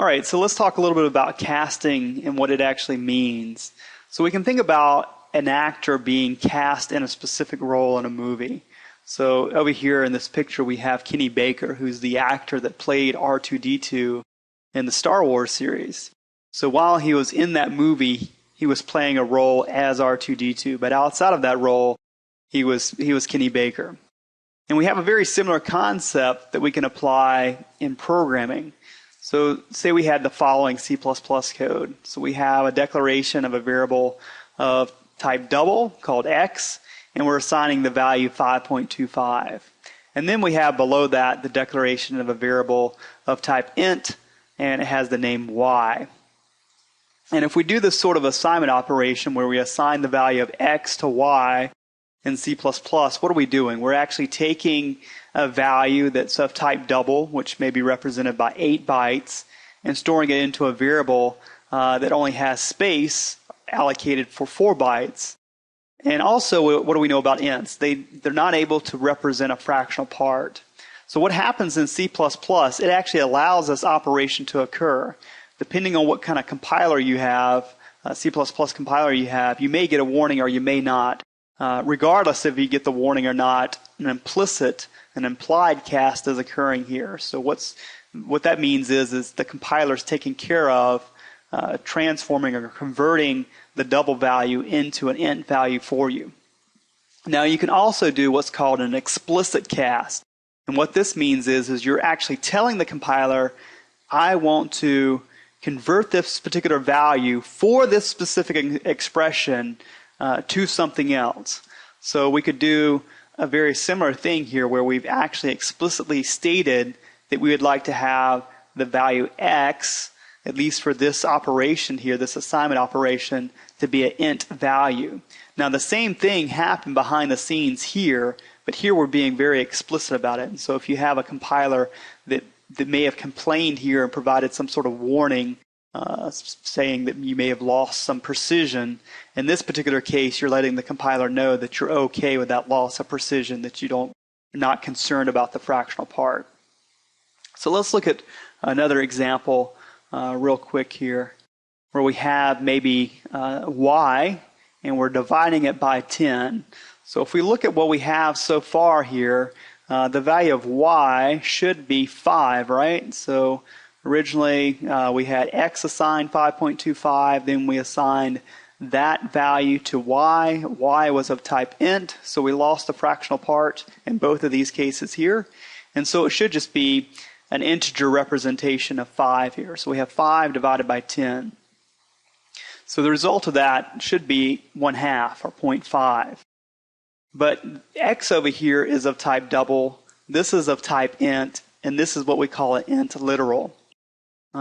All right, so let's talk a little bit about casting and what it actually means. So we can think about an actor being cast in a specific role in a movie. So over here in this picture we have Kenny Baker, who's the actor that played R2-D2 in the Star Wars series. So while he was in that movie, he was playing a role as R2-D2, but outside of that role, he was Kenny Baker. And we have a very similar concept that we can apply in programming. So say we had the following C++ code. So we have a declaration of a variable of type double called x, and we're assigning the value 5.25. And then we have below that the declaration of a variable of type int, and it has the name y. And if we do this sort of assignment operation where we assign the value of x to y in C++, what are we doing? We're actually taking a value that's of type double, which may be represented by 8 bytes, and storing it into a variable that only has space allocated for 4 bytes. And also, what do we know about ints? They're not able to represent a fractional part. So what happens in C++, it actually allows this operation to occur. Depending on what kind of compiler you have, C++ compiler you have, you may get a warning or you may not. Regardless if you get the warning or not, an implied cast is occurring here. So what that means is the compiler is taking care of transforming or converting the double value into an int value for you. Now you can also do what's called an explicit cast. And what this means is you're actually telling the compiler, I want to convert this particular value for this specific expression to something else. So we could do a very similar thing here where we've actually explicitly stated that we would like to have the value x, at least for this operation here, this assignment operation, to be an int value. Now the same thing happened behind the scenes here, but here we're being very explicit about it. And so if you have a compiler that may have complained here and provided some sort of warning saying that you may have lost some precision, in this particular case you're letting the compiler know that you're okay with that loss of precision, that you're not concerned about the fractional part. So let's look at another example real quick here, where we have maybe y, and we're dividing it by 10. So if we look at what we have so far here, the value of y should be 5, right? So originally we had x assigned 5.25, then we assigned that value to y. Y was of type int, so we lost the fractional part in both of these cases here. And so it should just be an integer representation of 5 here. So we have 5 divided by 10. So the result of that should be 1/2 or 0.5. But x over here is of type double, this is of type int, and this is what we call an int literal.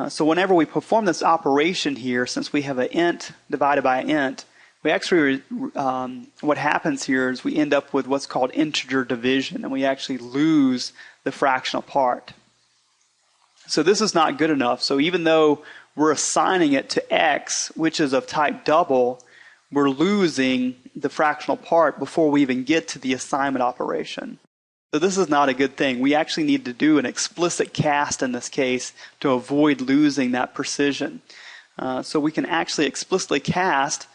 So whenever we perform this operation here, since we have an int divided by an int, we actually, what happens here is we end up with what's called integer division, and we actually lose the fractional part. So this is not good enough. So even though we're assigning it to x, which is of type double, we're losing the fractional part before we even get to the assignment operation. So this is not a good thing. We actually need to do an explicit cast in this case to avoid losing that precision. So we can actually explicitly cast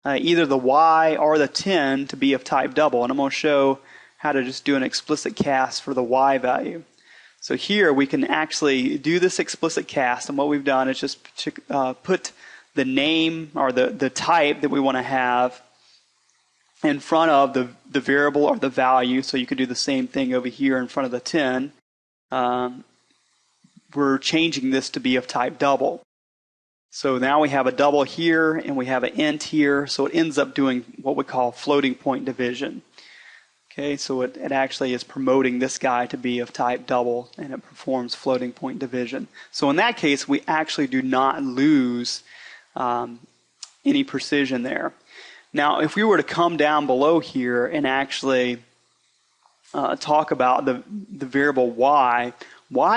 either the y or the 10 to be of type double. And I'm going to show how to just do an explicit cast for the y value. So here we can actually do this explicit cast, and what we've done is just put the name or the type that we want to have in front of the variable or the value. So you could do the same thing over here in front of the 10. We're changing this to be of type double. So now we have a double here and we have an int here, so it ends up doing what we call floating point division. Okay, so it actually is promoting this guy to be of type double, and it performs floating point division. So in that case, we actually do not lose any precision there. Now, if we were to come down below here and actually talk about the variable y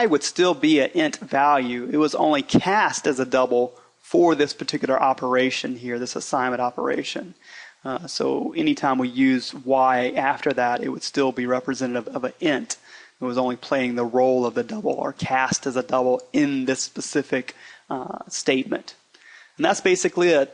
would still be an int value. It was only cast as a double for this particular operation here, this assignment operation. So anytime we use y after that, it would still be representative of an int. It was only playing the role of the double or cast as a double in this specific statement. And that's basically it.